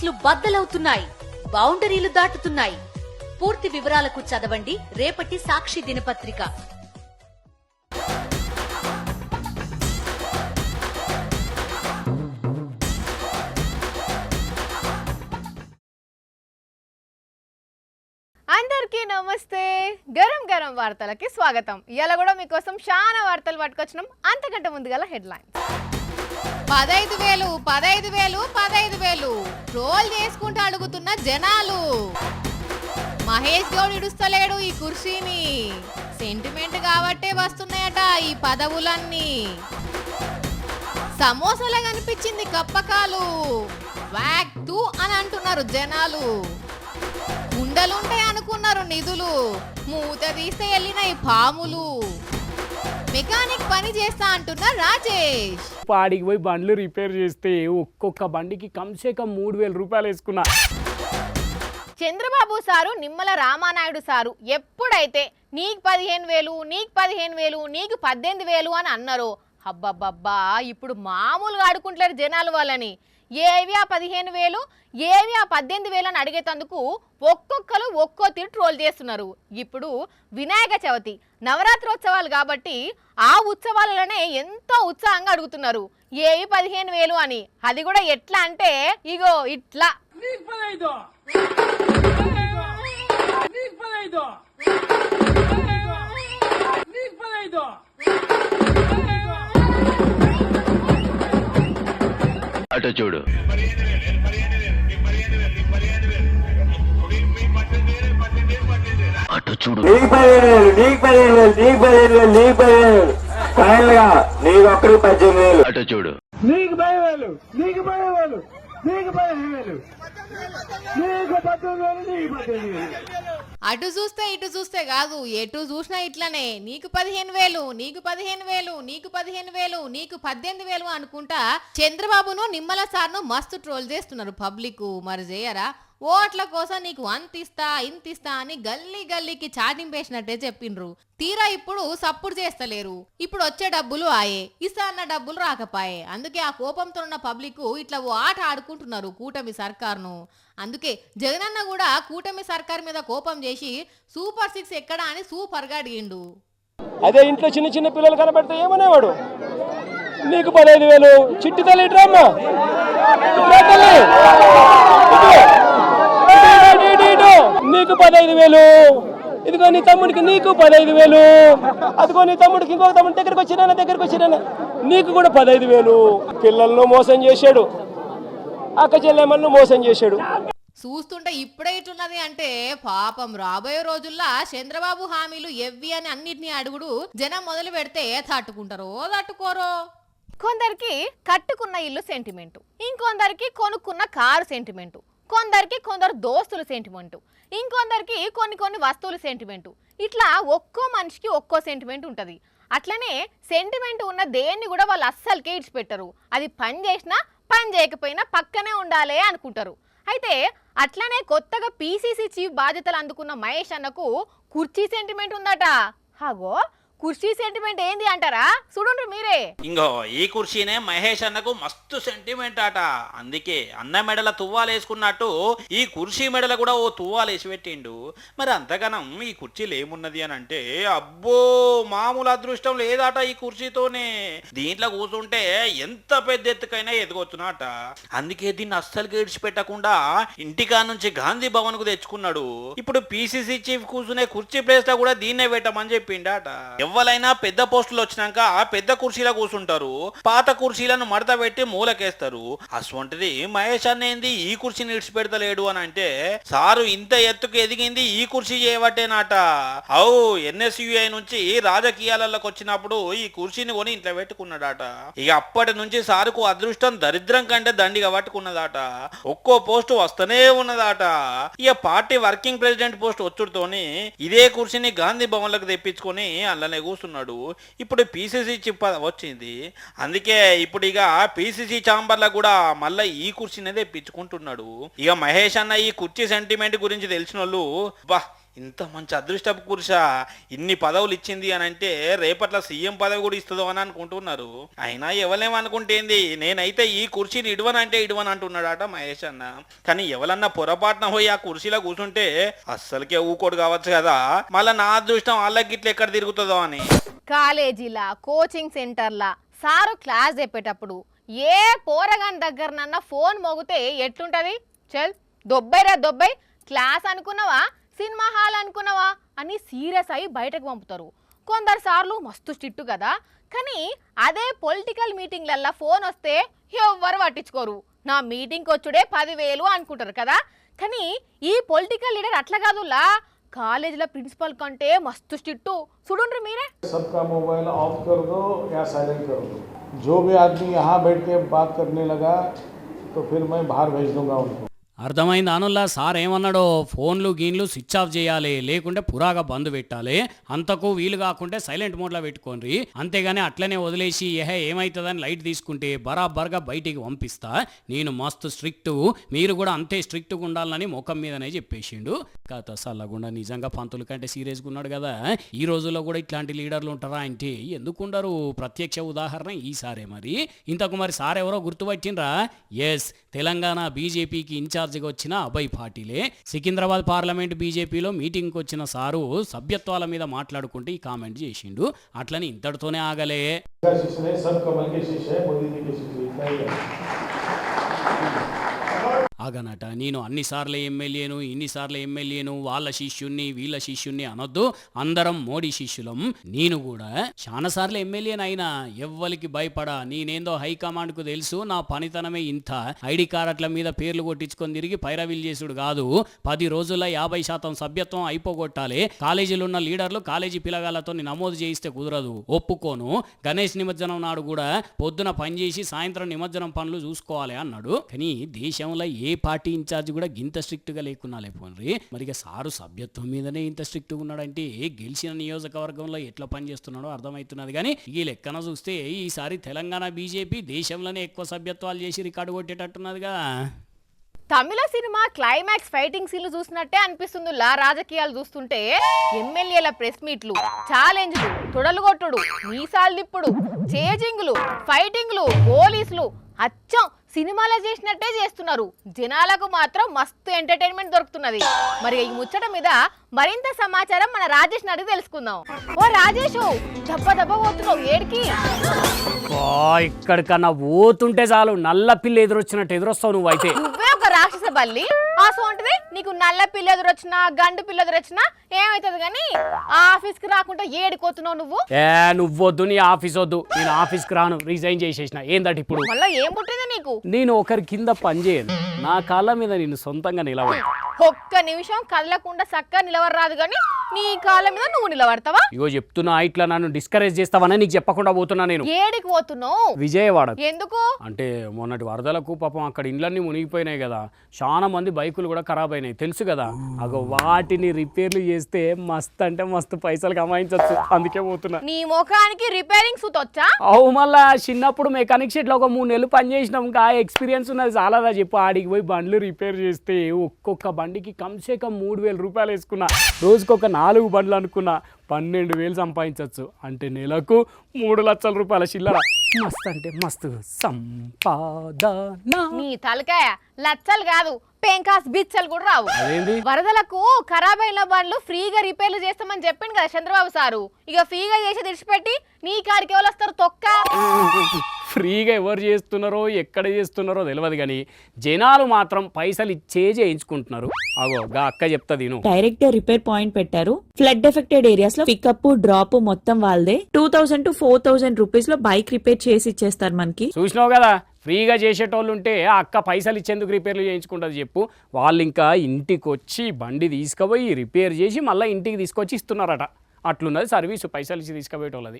కేసులు బద్దలవుతున్నాయి, బౌండరీలు దాటుతున్నాయి. పూర్తి వివరాలకు చదవండి రేపటి సాక్షి దినపత్రిక. అందరికీ నమస్తే. గరం గరం వార్తలకి స్వాగతం. ఇవాళ కూడా మీకోసం చాలా వార్తలు పట్టుకొచ్చినాం. అంతకంటే ముందుగా హెడ్లైన్స్. 15,000 15,000 15,000 ట్రోల్ చేసుకుంటూ అడుగుతున్న జనాలు. మహేష్ గౌడ్ ఇడుస్తలేడు ఈ కుర్చీని. సెంటిమెంట్ కాబట్టే వస్తున్నాయట ఈ పదవులన్నీ. సమోసాలా కనిపించింది కప్పకాలు. వ్యాక్ 2 అని అంటున్నారు జనాలు. కుండలుంటాయి అనుకున్నారు నిధులు. మూత తీస్తే వెళ్ళినాయి పాములు. మెకానిక్ పని చేస్తా అంటున్న రాజేష్. పాడికి పోయి బండ్లు రిపేర్ చేస్తే ఒక్కొక్క బండికి కమ్సేకం 3,000 రూపాయలు వేసుకున్నా. చంద్రబాబు సారు నిమ్మల రామానాయుడు సారు ఎప్పుడైతే నీకు 15,000 నీకు 15,000 నీకు 18,000 అని అన్నారో అబ్బబ్బబ్బా ఇప్పుడు మామూలుగా ఆడుకుంటారు జనాలు వాళ్ళని. ఏవి ఆ 15,000 ఏవి ఆ 18,000 అని అడిగేటందుకు ఒక్కొక్కరు ఒక్కో తీరు ట్రోల్ చేస్తున్నారు. ఇప్పుడు వినాయక చవితి నవరాత్రోత్సవాలు కాబట్టి ఆ ఉత్సవాలలోనే ఎంతో ఉత్సాహంగా అడుగుతున్నారు ఏవి 15,000 అని. అది కూడా ఎట్లా అంటే ఇగో ఇట్లా. అటు చూడు. అటు చూడు. నీకు 15,000 నీకు 15,000 నీకు 15,000 నీకు 15,000 ఫైనల్ గా నీకు ఒక్కడికి 18,000. అటు చూడు. నీకు 10,000 నీకు 10,000 నీకు 15,000 నీకు 18,000 నీకు 18,000. అటు చూస్తే ఇటు చూస్తే కాదు, ఎటు చూసినా ఇట్లనే నీకు 15,000 నీకు 15,000 నీకు 15,000 నీకు 18,000 అనుకుంటా చంద్రబాబును నిమ్మల సార్ను మస్తు ట్రోల్ చేస్తున్నారు పబ్లిక్. మరి చేయరా? ఓట్ల కోసం నీకు అంతిస్తా ఇంతిస్తా అని గల్లీ గల్లీకి చాటింపేసినట్టే చెప్పిండ్రు. తీరా ఇప్పుడు సప్పుడు చేస్తలేరు. ఇప్పుడు వచ్చే డబ్బులు ఆయే, ఇస్తా అన్న డబ్బులు రాకపాయే. అందుకే ఆ కోపంతో ఉన్న పబ్లిక్ ఇట్లా ఓ ఆట ఆడుకుంటున్నారు కూటమి సర్కార్ను. అందుకే జగనన్న కూడా కూటమి సర్కార్ మీద కోపం చేసి సూపర్ 6 ఎక్కడా అని సూపర్ గా అడిగిండు. అదే ఇంట్లో చిన్న చిన్న పిల్లలు కనబడితే ఏమనేవాడు? నీకు 15,000 చిట్టి తల్లి డ్రామా నీకు 15,000 ఇదిగో నీ తమ్ముడికి నీకు 15,000 అదిగో నీ తమ్ముడికి ఇంకొక తమ్ముడి దగ్గరకు వచ్చినా నీకు కూడా 15,000. పిల్లలను మోసం చేశాడు, అక్క చెల్లెమ్మలను మోసం చేశాడు. చూస్తుంటే ఇప్పుడే ఇటున్నది అంటే పాపం రాబోయే రోజుల్లో చంద్రబాబు హామీలు ఎవ్వి అని అన్నిటినీ అడుగుడు జనం మొదలు పెడితే తట్టుకుంటారో తట్టుకోరో. కొందరికి కట్టుకున్న ఇల్లు సెంటిమెంటు, ఇంకొందరికి కొనుక్కున్న కారు సెంటిమెంటు, కొందరికి కొందరు దోస్తులు సెంటిమెంటు, ఇంకొందరికి కొన్ని వస్తువులు సెంటిమెంటు. ఇట్లా ఒక్కో మనిషికి ఒక్కో సెంటిమెంట్ ఉంటుంది. అట్లనే సెంటిమెంట్ ఉన్న దేన్ని కూడా వాళ్ళు అస్సలకే ఇడిచిపెట్టరు. అది పని చేసినా పని చేయకపోయినా పక్కనే ఉండాలి అనుకుంటారు. అయితే అట్లనే కొత్తగా పీసీసీ చీఫ్ బాధ్యతలు అందుకున్న మహేష్ అన్నకు కుర్చీ సెంటిమెంట్ ఉందట. హాగో కుర్చీ సెంటిమెంట్ ఏంది అంటారా? చూడండి మీరే. ఇంకో ఈ కుర్చీనే మహేష్ అన్నకు మస్తు సెంటిమెంట్ అట. అందుకే అన్న మెడల తువ్వాలేసుకున్నట్టు ఈ కుర్చీ మెడల కూడా ఓ తువ్వాలేసి పెట్టిండు. మరి అంతగానం ఈ కుర్చీలు ఏమున్నది అని అంటే అబ్బో మామూలు అదృష్టం లేదట ఈ కుర్చీతోనే. దీంట్లో కూర్చుంటే ఎంత పెద్ద ఎత్తుకైనా ఎదగొచ్చునట. అందుకే దీన్ని అస్సలు విడిచిపెట్టకుండా ఇంటికా నుంచి గాంధీ భవన్ కు తెచ్చుకున్నాడు. ఇప్పుడు పీసీసీ చీఫ్ కూర్చునే కుర్చీ ప్లేస్ లో కూడా దీన్నే పెట్టమని చెప్పిండట. ఎవరైనా పెద్ద పోస్టులు వచ్చినాక ఆ పెద్ద కుర్చీలో కూర్చుంటారు, పాత కుర్చీలను మడత పెట్టి మూలకేస్తారు. అసొంటిది మహేష్ అన్నేంది ఈ కుర్చీని ఇడిచిపెడతలేడు అని అంటే సారు ఇంత ఎత్తుకు ఎదిగింది ఈ కుర్చీ చేయబట్టేనాట. అవు ఎన్ఎస్యుఐ నుంచి రాజకీయాలలోకి వచ్చినప్పుడు ఈ కుర్చీని కొని ఇంట్లో పెట్టుకున్నాడట. ఇక అప్పటి నుంచి సారుకు అదృష్టం దరిద్రం కంటే దండిగా పట్టుకున్నదాట. ఒక్కో పోస్టు వస్తూనే ఉన్నదాట. ఇక పార్టీ వర్కింగ్ ప్రెసిడెంట్ పోస్ట్ వచ్చుడుతోని ఇదే కుర్చీని గాంధీ భవన్ లకు తెప్పించుకొని అల్లనే కూర్చున్నాడు. ఇప్పుడు పీసీసీ చిప్ వచ్చింది. అందుకే ఇప్పుడు ఇక పీసీసీ ఛాంబర్లో కూడా మళ్ళీ ఈ కుర్చీనే తెప్పించుకుంటున్నాడు. ఇక మహేష్ అన్న ఈ కుర్చీ సెంటిమెంట్ గురించి తెలిసిన వాళ్ళు బా ఇంత మంచి అదృష్టపు కుర్చా ఇన్ని పదవులు ఇచ్చింది అని అంటే రేపట్ల సీఎం పదవి కూడా ఇస్తుందో అని అనుకుంటున్నారు. అయినా ఎవరేమనుకుంటేంది, నేనైతే ఈ కుర్చీని ఇడవనంటే ఇడవని అంటున్నాడట మహేష్ అన్న. కానీ ఎవరన్నా పొరపాటున పోయి ఆ కుర్చీలో కూర్చుంటే అస్సలకే ఊకోడు కావచ్చు కదా, మళ్ళీ నా అదృష్టం వాళ్ళకి ఇట్లా ఎక్కడ తిరుగుతుందో అని. కాలేజీలా కోచింగ్ సెంటర్లా సారు క్లాస్ చెప్పేటప్పుడు ఏ పోరగాని దగ్గరనన్నా ఫోన్ మోగితే ఎట్లుంటది? చల్ దొబ్బైరా దొబ్బై, క్లాస్ అనుకున్నావా సినిమా హాల్ అనుకున్నావా అని సీరియస్ అయి బయటకు పంపుతారు. కొందరు సార్లు మస్తు స్ట్రిక్ట్ కదా, కానీ అదే పొలిటికల్ మీటింగ్లల్లా ఫోన్ వస్తే ఎవ్వరు పట్టించుకోరు. నా మీటింగ్కి వచ్చుడే 10,000 అనుకుంటారు కదా. కానీ ఈ పొలిటికల్ లీడర్ అట్లా కాదులా, కాలేజీలో ప్రిన్సిపల్ కంటే మస్తు స్ట్రిక్ట్. చూడండి మీరే. सबका मोबाइल ऑफ कर दो या साइलेंट कर दो. जो भी आदमी यहाँ बैठ के बात करने लगा तो फिर मैं बाहर भेज दूंगा उनको. అర్థమైంది అనుల్లా సార్ ఏమన్నాడో, ఫోన్లు గీన్లు స్విచ్ ఆఫ్ చేయాలి, లేకుంటే పురాగా బంద్ పెట్టాలి, అంతకు వీలు కాకుంటే సైలెంట్ మోడ్లో పెట్టుకోండి, అంతేగాని అట్లనే వదిలేసి ఏమవుతుందని లైట్ తీసుకుంటే బరాబర్గా బయటికి పంపిస్తా, నేను మస్తు స్ట్రిక్ట్, మీరు కూడా అంతే స్ట్రిక్ట్గా ఉండాలని ముఖం మీదనే చెప్పేసిండు. కథ సల్లగుండా నిజంగా పంతుల కంటే సీరియస్గా ఉన్నాడు కదా. ఈ రోజుల్లో కూడా ఇట్లాంటి లీడర్లు ఉంటారా అంటే ఎందుకుండరు? ప్రత్యక్ష ఉదాహరణ ఈసారే. మరి ఇంతకు మరి సార్ ఎవరో గుర్తుపట్టినరా? ఎస్, తెలంగాణ బీజేపీకి ఇన్ఛార్జ్గా వచ్చిన అభయ్ పాటిలే. సికింద్రాబాద్ పార్లమెంట్ బీజేపీలో మీటింగ్కి వచ్చిన సారు సభ్యత్వాల మీద మాట్లాడుకుంటే ఈ కామెంట్ చేసిండు. అట్లని ఇంతటితోనే ఆగలే. ఆగనట, నేను అన్నిసార్లు ఎమ్మెల్యేను, ఇన్నిసార్లు ఎమ్మెల్యేను, వాళ్ళ శిష్యుణ్ణి వీళ్ళ శిష్యుణ్ణి అనొద్దు, అందరం మోడీ శిష్యులం. నేను కూడా చాలాసార్లు ఎమ్మెల్యేనైనా ఎవ్వరికి భయపడా, నేనేందో హైకమాండ్కు తెలుసు, నా పనితనమే ఇంత, ఐడి కార్డుల మీద పేర్లు కొట్టించుకొని తిరిగి పైరవీలు చేసుడు కాదు, 10 రోజుల్లో 50% సభ్యత్వం అయిపోగొట్టాలి, కాలేజీలో ఉన్న లీడర్లు కాలేజీ పిల్లగాళ్లతో నమోదు చేయిస్తే కుదరదు, ఒప్పుకోను, గణేష్ నిమజ్జనం నాడు కూడా పొద్దున పనిచేసి సాయంత్రం నిమజ్జనం పనులు చూసుకోవాలి అన్నాడు. కానీ దేశంలో ఏ పార్టీ ఇన్ఛార్జ్ కూడా ఇంత స్ట్రిక్ట్గా లేకున్నా లేకపోండి. మరి ఇక సారు సభ్యత్వం మీదనే ఇంత స్ట్రిక్ట్గా ఉన్నాడంటే గెలిచిన నియోజకవర్గంలో ఎట్లా పనిచేస్తున్నాడో అర్థమవుతున్నది. కానీ ఈ లెక్కన చూస్తే ఈసారి తెలంగాణ బీజేపీ దేశంలోనే ఎక్కువ సభ్యత్వాలు చేసి రికార్డు కొట్టేటట్టున్నదిగా. తమిళ సినిమా క్లైమాక్స్ ఫైటింగ్ సీన్లు చూసినట్టే అనిపిస్తుందిలా. రాజకీయాలు చూస్తుంటే ఎమ్మెల్యేల ప్రెస్ మీట్లు, ఛాలెంజ్లు, తొడలు కొట్టుడు, మీసాలు తిప్పుడు, చేజింగ్లు, ఫైటింగ్లు, పోలీసులు అచ్చం సినిమాలో చేసినట్టే చేస్తున్నారు. జనాలకు మాత్రం మస్తు ఎంటర్టైన్మెంట్ దొరుకుతున్నది. మరి ఈ ముచ్చట మీద మరింత సమాచారం మన రాజేష్ అడిగి తెలుసుకుందాం. ఓ రాజేష్, దెబ్బ దెబ్బ పోతున్నావు ఏడికి? ఇక్కడికన్నా పోతుంటే చాలు నల్ల పిల్ల ఎదురొచ్చినట్టు ఎదురొస్తావు నువ్వు. అయితే నువ్వే ఒక రాక్షస బల్లి. అసోంటిది నీకు నల్ల పిల్ల ఎదురొచ్చినా గండు పిల్ల ఎదురొచ్చినా ఏమైతుంది? కానీ ఆఫీస్కి రాకుండా ఏడిపోతున్నావు నువ్వు. నువ్వొద్దు, నీ ఆఫీస్ వద్దు, నేను ఆఫీస్కి రాను, రిజైన్ చేసేసిన. ఏందట ఇప్పుడు? మళ్ళీ ఏం పుట్టింది నీకు? నేను ఒకరి కింద పనిచేయను, నా కాళ్ళ మీద నేను సొంతంగా నిలబడి. ఒక్క నిమిషం కదలకుండా చక్కగా నిలవరాదు కానీ నీ కాళ్ళ మీద నువ్వు నిలబడతావా? ఇగో చెప్తున్నా, ఇట్లా నన్ను డిస్కరేజ్ చేస్తావని నీకు చెప్పకుండా పోతున్నా. నేను ఏడికి పోతున్నావు? విజయవాడ. ఎందుకు అంటే మొన్నటి వరదలకు పాపం అక్కడ ఇండ్లన్నీ మునిగిపోయినాయి కదా, చాలా మంది బైకులు కూడా ఖరాబ్ అయినాయి తెలుసు కదా. అగో వాటిని రిపేర్లు చేస్తే మస్తు అంటే మస్తు పైసలు కమాయించవచ్చు, అందుకే పోతున్నా. నీ ముఖానికి రిపేరింగ్ సూట్ వచ్చా? అవు మళ్ళా చిన్నప్పుడు మెకానిక్ షెడ్ లో ఒక 3 నెలలు పని చేసినాం, ఇంకా ఎక్స్పీరియన్స్ ఉన్నది చాలాదా చెప్పు. ఆడికి పోయి బండ్లు రిపేర్ చేస్తే ఒక్కొక్క బండికి కమ్సే కమ్ 3,000 రూపాయలు వేసుకున్నా, రోజుకొక 4 బండ్లు అనుకున్నా 12,000 సంపాదించవచ్చు. అంటే నెలకు 3 లక్షల రూపాయల చిల్లర. మస్తు అంటే మస్తు సంపాదన. నీ తలకాయ లచ్చలు కాదు, పెంకాస్ బిచ్చలు కూడా రావు. వరదలకు ఖరాబ్ అయిన బండ్లు ఫ్రీగా రిపేర్లు చేస్తామని చెప్పింది కదా చంద్రబాబు సారు. ఇక ఫ్రీగా చేసి తెడిచిపెట్టి నీ కాడికి ఎవరు వస్తారు? తొక్క. ఫ్రీగా ఎవరు చేస్తున్నారో ఎక్కడ చేస్తున్నారో తెలియదు కానీ జనాలు మాత్రం పైసలు ఇచ్చే చేయించుకుంటున్నారు. అగో గా అక్క చెప్తాది. డైరెక్ట్ రిపేర్ పాయింట్ పెట్టారు. ఫ్లడ్ ఎఫెక్టెడ్ ఏరియాస్ లో పికప్ డ్రాప్ మొత్తం వాళ్ళదే. 2,000 to 4,000 రూపీస్ లో బైక్ రిపేర్ చేసి ఇచ్చేస్తారు మనకి. చూసినావు కదా, ఫ్రీగా చేసేటోళ్ళు ఉంటే ఆ అక్క పైసలు ఇచ్చేందుకు రిపేర్లు చేయించుకుంటుంది చెప్పు. వాళ్ళు ఇంకా ఇంటికి వచ్చి బండి తీసుకుపోయి రిపేర్ చేసి మళ్ళీ ఇంటికి తీసుకొచ్చి ఇస్తున్నారట. అట్లున్నది సర్వీసు, పైసలు ఇచ్చి తీసుకుపోయేటోళ్ళది.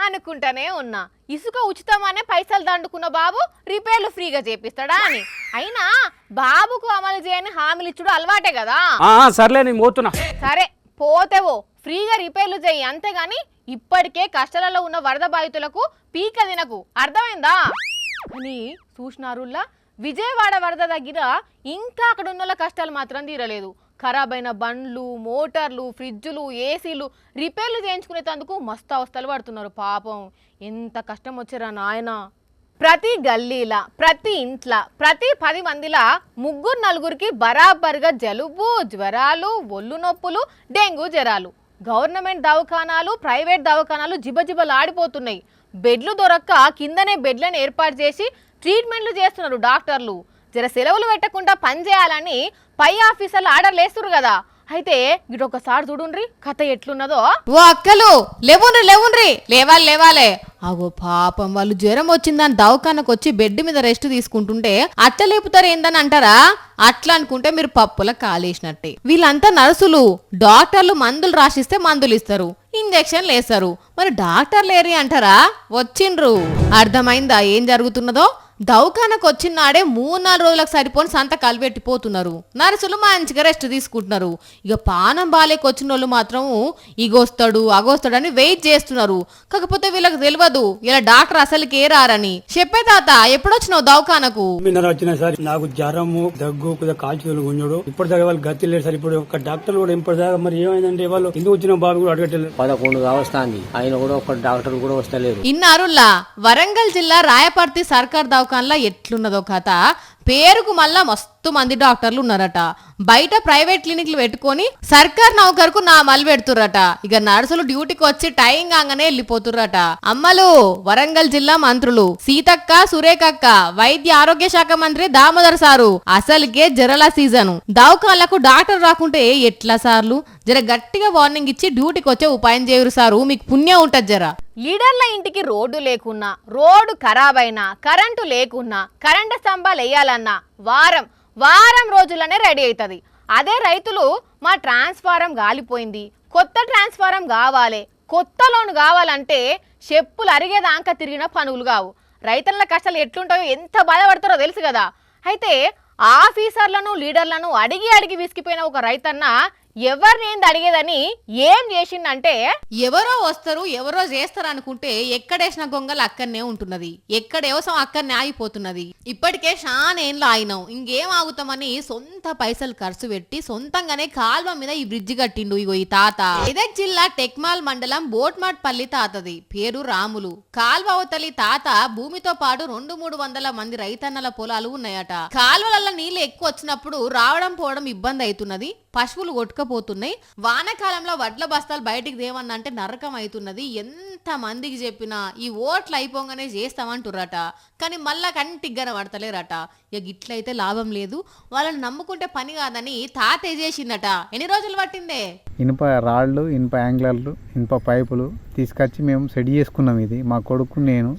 అనుకుంటానే ఉన్నా, ఇసుక ఉచితమనే పైసలు దండుకున్న బాబు రిపేర్లు ఫ్రీగా చేపిస్తాడా అని. అయినా బాబుకు అమలు చేయని హామీలు ఇచ్చుడు అలవాటే కదా. సర్లే నేను పోతున్నా. సరే పోతేవో ఫ్రీగా రిపేర్లు చేయి, అంతేగాని ఇప్పటికే కష్టాలలో ఉన్న వరద బాధితులకు పీక తినకు, అర్థమైందా? అని చూసినారుల్లా, విజయవాడ వరద దగ్గర ఇంకా అక్కడ ఉన్న కష్టాలు మాత్రం తీరలేదు. ఖరాబ్ అయిన బండ్లు, మోటార్లు, ఫ్రిడ్జులు, ఏసీలు రిపేర్లు చేయించుకునేందుకు మస్తు అవస్థలు పడుతున్నారు. పాపం ఎంత కష్టం వచ్చారా నాయన. ప్రతి గల్లీలా, ప్రతి ఇంట్లో, ప్రతి 10 మందిలా 3-4 బరాబర్గా జలుబు, జ్వరాలు, ఒళ్ళు నొప్పులు, డెంగ్యూ జ్వరాలు. గవర్నమెంట్ దవాఖానాలు, ప్రైవేట్ దవాఖానాలు జిబజిబలాడిపోతున్నాయి. బెడ్లు దొరక్క కిందనే బెడ్లను ఏర్పాటు చేసి ట్రీట్మెంట్లు చేస్తున్నారు డాక్టర్లు. జర సెలవులు పెట్టకుండా పని చేయాలని పై ఆఫీసర్లు ఆర్డర్లు వేస్తున్నారు కదా. అయితే ఇటొకసారి చూడుండ్రి కథ ఎట్లున్నదో. ఓ అక్కలు లేవుండ్రి లేవాలే. అగో పాపం వాళ్ళు జ్వరం వచ్చిందని దవాఖానకు వచ్చి బెడ్ మీద రెస్ట్ తీసుకుంటుంటే అట్లా లేపుతారు ఏందని అంటారా? అట్లా అనుకుంటే మీరు పప్పుల కాలేసినట్టే. వీళ్ళంతా నర్సులు, డాక్టర్లు మందులు రాసిస్తే మందులు ఇస్తారు, ఇంజక్షన్లు వేస్తారు. మరి డాక్టర్లు ఏరి అంటారా? వచ్చిండ్రు. అర్థమైందా ఏం జరుగుతున్నదో? దవాఖానకు వచ్చిన నాడే 3-4 రోజులకు సరిపోని సంతకాలు పెట్టిపోతున్నారు. నర్సులు మంచిగా రెస్ట్ తీసుకుంటున్నారు. ఇక పానం బాలేకి వచ్చిన వాళ్ళు మాత్రం ఇగొస్తాడు అగొస్తాడని వెయిట్ చేస్తున్నారు. కాకపోతే వీళ్ళకి తెలియదు ఇలా డాక్టర్ అసలుకే రారని. చెప్పే తాత ఎప్పుడొచ్చినావు దవాఖానకు? వచ్చిన సార్ నాకు జ్వరము, దగ్గు, కాల్చులు గుంజుడు. ఇప్పటిదాకా వాళ్ళు గతి లేదు సార్. ఇప్పుడు ఒక డాక్టర్ కూడా ఇప్పటిదాకా మరి ఏమైందంటే వాళ్ళు ఎందుకు వచ్చిన బాబు కూడా అడగట్లేదు. 11 వస్తాంది, ఆయన కూడా ఒక డాక్టర్ కూడా వస్తలేరు. ఇన్నారుల్లా వరంగల్ జిల్లా రాయపర్తి సర్కార్ దవాఖానలో ఎట్లున్నదో కథ. పేరుకు మళ్ళా మస్తు మంది డాక్టర్లు ఉన్నారట. బయట ప్రైవేట్ క్లినిక్లు పెట్టుకొని సర్కార్ నౌకర్కు నామాలు పెడుతుర్రట. ఇక నర్సులు డ్యూటీకి వచ్చి టైం కాగానే వెళ్ళిపోతుర్రట. అమ్మలు వరంగల్ జిల్లా మంత్రులు సీతక్క, సురేఖక్క, వైద్య ఆరోగ్య శాఖ మంత్రి దామోదర్ సారు అసలుకే జరల సీజను. దవాఖానలకు డాక్టర్ రాకుంటే ఎట్లా సార్లు? జర గట్టిగా వార్నింగ్ ఇచ్చి డ్యూటీకి వచ్చే ఉపాయం చేయరు సారు, మీకు పుణ్యం ఉంటది జర. లీడర్ల ఇంటికి రోడ్డు లేకున్నా, రోడ్డు ఖరాబ్ అయినా, కరెంటు లేకున్నా, కరెంటు స్తంభాలు వేయాలన్నా వారం రోజులనే రెడీ అవుతుంది. అదే రైతులు మా ట్రాన్స్ఫారం గాలిపోయింది, కొత్త ట్రాన్స్ఫారం కావాలి, కొత్త లోన్ కావాలంటే చెప్పులు అరిగేదాకా తిరిగిన పనులు కావు. రైతుల కష్టాలు ఎట్లుంటాయో ఎంత బాధపడతారో తెలుసు కదా. అయితే ఆఫీసర్లను, లీడర్లను అడిగి విసిగిపోయిన ఒక రైతన్న ఎవరినేంది అడిగేదని ఏం చేసిందంటే, ఎవరో వస్తారు ఎవరో చేస్తారు అనుకుంటే ఎక్కడేసిన గొంగలు అక్కడనే ఉంటున్నది, ఎక్కడ వ్యవసాయం అక్కడనే ఆగిపోతున్నది. ఇప్పటికే షానేళ్ళు ఆగినాం, ఇంకేం ఆగుతామని సొంత పైసలు ఖర్చు పెట్టి సొంతంగానే కాల్వ మీద ఈ బ్రిడ్జి కట్టిండు ఇగో ఈ తాత. మెదక్ జిల్లా టెక్మాల్ మండలం బోట్మాట్పల్లి తాతది. పేరు రాములు. కాల్వ అవతలి తాత భూమితో పాటు 200-300 మంది రైతన్నల పొలాలు ఉన్నాయట. కాల్వలలో నీళ్లు ఎక్కువ వచ్చినప్పుడు రావడం పోవడం ఇబ్బంది అవుతున్నది, పశువులు కొట్టుకపోతున్నాయి. వానకాలంలో వడ్ల బస్తాలు బయటికి దేవన్నంటే నరకం అవుతున్నది. ఎంత మందికి చెప్పినా ఈ ఓట్లు అయిపోగానే చేస్తామంటుర్రట, కానీ మళ్ళా కంటిగ్గర పడతలేరట. ఇక గిట్లయితే లాభం లేదు, వాళ్ళని నమ్ముకుంటే పని కాదని తాత చేసిందట. ఎన్ని రోజులు పట్టిందే? ఇనుప రాళ్ళు, ఇనుప యాంగ్లర్లు, ఇనుప పైపులు తీసుకొచ్చి మేము సెట్ చేసుకున్నాం. ఇది మా కొడుకు నేను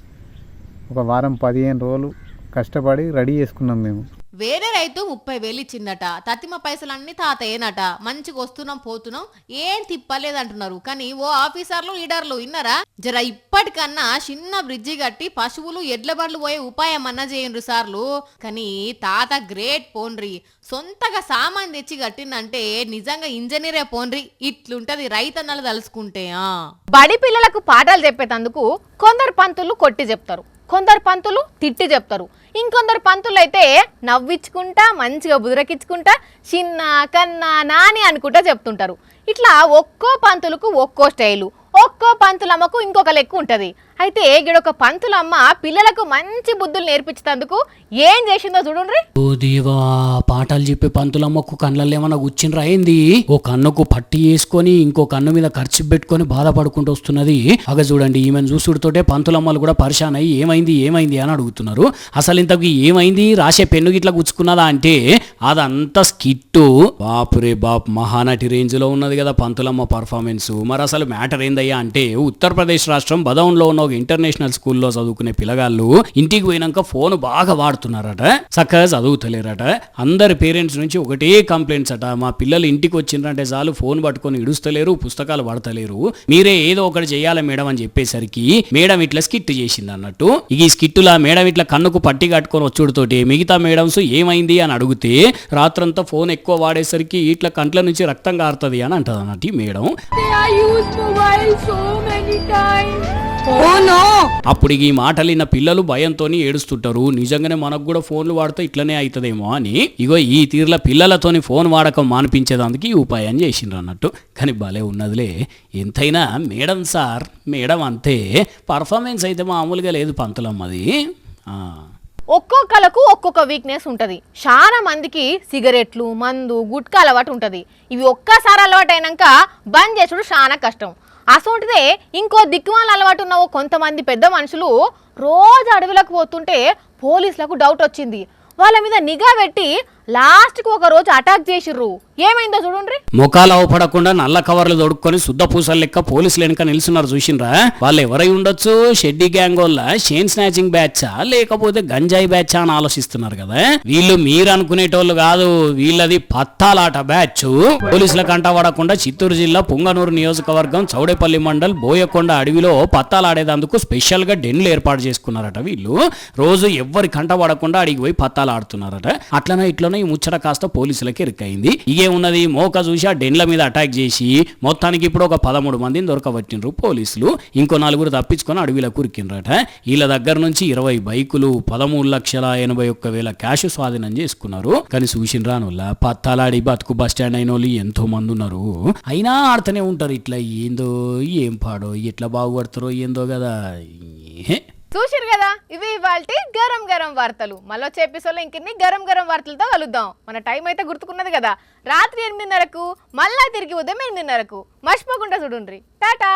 ఒక వారం 15 రోజులు కష్టపడి రెడీ చేసుకున్నాం మేము. వేరే రైతు 30,000 ఇచ్చిందట. తతిమ పైసలన్నీ తాతయ్యనట. మంచిగా వస్తున్నాం పోతున్నాం, ఏం తిప్పలేదంటున్నారు. కానీ ఓ ఆఫీసర్లు, లీడర్లు విన్నారా? జర ఇప్పటికన్నా చిన్న బ్రిడ్జి కట్టి పశువులు, ఎడ్ల బండ్లు పోయే ఉపాయం అన్నా చేయండ్రు సార్లు. కానీ తాత గ్రేట్ పోన్రి, సొంతగా సామాన్ తెచ్చి కట్టిందంటే నిజంగా ఇంజనీరే పోన్రి. ఇట్లుంటది రైతన్నలు తలుసుకుంటే. బడి పిల్లలకు పాఠాలు చెప్పేటందుకు కొందరు పంతులు కొట్టి చెప్తారు, కొందరు పంతులు తిట్టి చెప్తారు, ఇంకొందరు పంతులు అయితే నవ్వించుకుంటా మంచిగా బుదరకించుకుంటా చిన్న కన్నా నాని అనుకుంటా చెప్తుంటారు. ఇట్లా ఒక్కో పంతులకు ఒక్కో స్టైలు, ఒక్కో పంతులమ్మకు ఇంకొక లెక్క ఉంటది. అయితే గిడొక పంతులమ్మ పిల్లలకు మంచి బుద్ధులు నేర్పించేందుకు ఏం చేసిందో చూడండి. ఓ దేవా, పాఠాలు చెప్పే పంతులమ్మకు కళ్ళల్లో ఏమన్నా గుచ్చిండ్రా ఏంది? ఓ కన్నుకు పట్టి వేసుకొని ఇంకో కన్ను మీద ఖర్చు పెట్టుకొని బాధపడుకుంటూ వస్తున్నది. అగ చూడండి, ఈమెను చూసుడుతోటే పంతులమ్మలు కూడా పరిశాన్ అయ్యి ఏమైంది అని అడుగుతున్నారు. అసలు ఇంతకు ఏమైంది, రాసే పెన్ను గిట్లా గుచ్చుకున్నదా అంటే అదంతా స్కిట్టు. బాపురే బాప్, మహానటి రేంజ్ లో ఉన్నది కదా పంతులమ్మ పర్ఫార్మెన్స్. మరి అసలు మ్యాటర్ ఏందయ్యా అంటే, ఉత్తరప్రదేశ్ రాష్ట్రం బదౌన్లో ఉన్న ఇంటర్నేషనల్ స్కూల్లో చదువుకునే పిల్లగాళ్ళు ఇంటికి పోయినాక ఫోన్ బాగా వాడుతున్నారట, చక్కగా చదువుతలేరట. అందరి పేరెంట్స్ నుంచి ఒకటే కంప్లైంట్స్ అట, మా పిల్లలు ఇంటికి వచ్చిందంటే చాలు ఫోన్ పట్టుకొని ఇడుస్తలేరు, పుస్తకాలు పడతలేరు, మీరే ఏదో ఒకటి చేయాలి మేడం అని చెప్పేసరికి మేడం ఇట్లా స్కిట్ చేసింది అన్నట్టు. ఈ స్కిట్టులా మేడం ఇట్లా కన్నుకు పట్టి కట్టుకొని వచ్చుడుతోటి మిగతా మేడమ్స్ ఏమైంది అని అడిగితే రాత్రంతా ఫోన్ ఎక్కువ వాడేసరికి ఇట్లా కంట్ల నుంచి రక్తం కారుతుంది అని అంటది అన్నట్టు madam. I used mobile so many times. అప్పుడు ఈ మాటలు విన్న పిల్లలు భయంతో ఏడుస్తుంటారు. నిజంగానే మనకు కూడా ఫోన్లు వాడితే ఇట్లనే అవుతుందేమో అని ఇగో ఈ తీర్ల పిల్లలతోని ఫోన్ వాడకం మానిపించేదానికి ఈ ఉపాయం చేసిండ్రు అన్నట్టు. కానీ భలే ఉన్నదిలే. ఎంతైనా మేడం సార్ మేడం అంతే, పర్ఫార్మెన్స్ అయితే మామూలుగా లేదు పంతులమ్మది. ఒక్కొక్కలకు ఒక్కొక్క వీక్నెస్ ఉంటుంది. చాలా మందికి సిగరెట్లు, మందు, గుట్కా అలవాటు ఉంటుంది. ఇవి ఒక్కసారి అలవాటు అయినాక బంద్ చేసుడు చాలా కష్టం. అసోంటిదే ఇంకో దిక్కుమాల అలవాటు ఉన్న కొంతమంది పెద్ద మనుషులు రోజు అడవిలోకి పోతుంటే పోలీసులకు డౌట్ వచ్చింది. వాళ్ళ మీద నిఘా పెట్టి లాస్ట్కి ఒక రోజు అటాక్ చేసిర్రు. ఏమైందో చూడండి. ముఖాలు అవపడకుండా నల్ల కవర్లు దొడుక్కొని శుద్ధ పూసలు లెక్క పోలీసులు వెనక నిలుస్తున్నారు చూసిండ్రా. వాళ్ళు ఎవరై ఉండొచ్చు? షెడ్డీ గ్యాంగ్ వల్ల చైన్ స్నాచింగ్ బ్యాచా లేకపోతే గంజాయి బ్యాచా అని ఆలోచిస్తున్నారు కదా. వీళ్ళు మీరు అనుకునేటోళ్ళు కాదు, వీళ్ళది పత్తాలాట బ్యాచ్. పోలీసుల కంట పడకుండా చిత్తూరు జిల్లా పుంగనూరు నియోజకవర్గం చౌడేపల్లి మండల్ బోయకొండ అడవిలో పత్తాలాడేందుకు స్పెషల్ గా డెన్లు ఏర్పాటు చేసుకున్నారట. వీళ్ళు రోజు ఎవ్వరి కంట పడకుండా అడిగి పోయి పత్తాలు ఆడుతున్నారట. అట్లనే ఇట్లనే ఈ ముచ్చట కాస్త పోలీసులకి ఇరుకైంది. ఇగే ఉన్నది మోక చూసి ఆ డెన్ల మీద అటాక్ చేసి మొత్తానికి ఇప్పుడు ఒక 13 మందిని దొరకబట్టిండ్రు పోలీసులు. ఇంకో 4 తప్పించుకొని అడవిలో కురికిండ్రట. వీళ్ళ దగ్గర నుంచి 20 బైకులు, 13,81,000 క్యాష్ స్వాధీనం చేసుకున్నారు. కానీ చూసిండ్రానుల్లా పత్తాలాడి బతుకు బస్ స్టాండ్ అయిన వాళ్ళు ఎంతో మంది ఉన్నారు. అయినా ఆడుతూనే ఉంటారు. ఇట్లా ఏందో ఏం పాడో ఎట్లా బాగుపడతారో ఏందో కదా. చూసిరు కదా, ఇవి ఇవాల్టి గరం గరం వార్తలు. మళ్ళీ వచ్చే ఎపిసోడ్లో ఇంకెన్ని గరం గరం వార్తలతో కలుద్దాం. మన టైం అయితే గుర్తుకున్నది కదా, రాత్రి 8:30కు, మళ్ళా తిరిగి ఉదయం 8:30కు. మర్చిపోకుండా చూడుండ్రి. టాటా.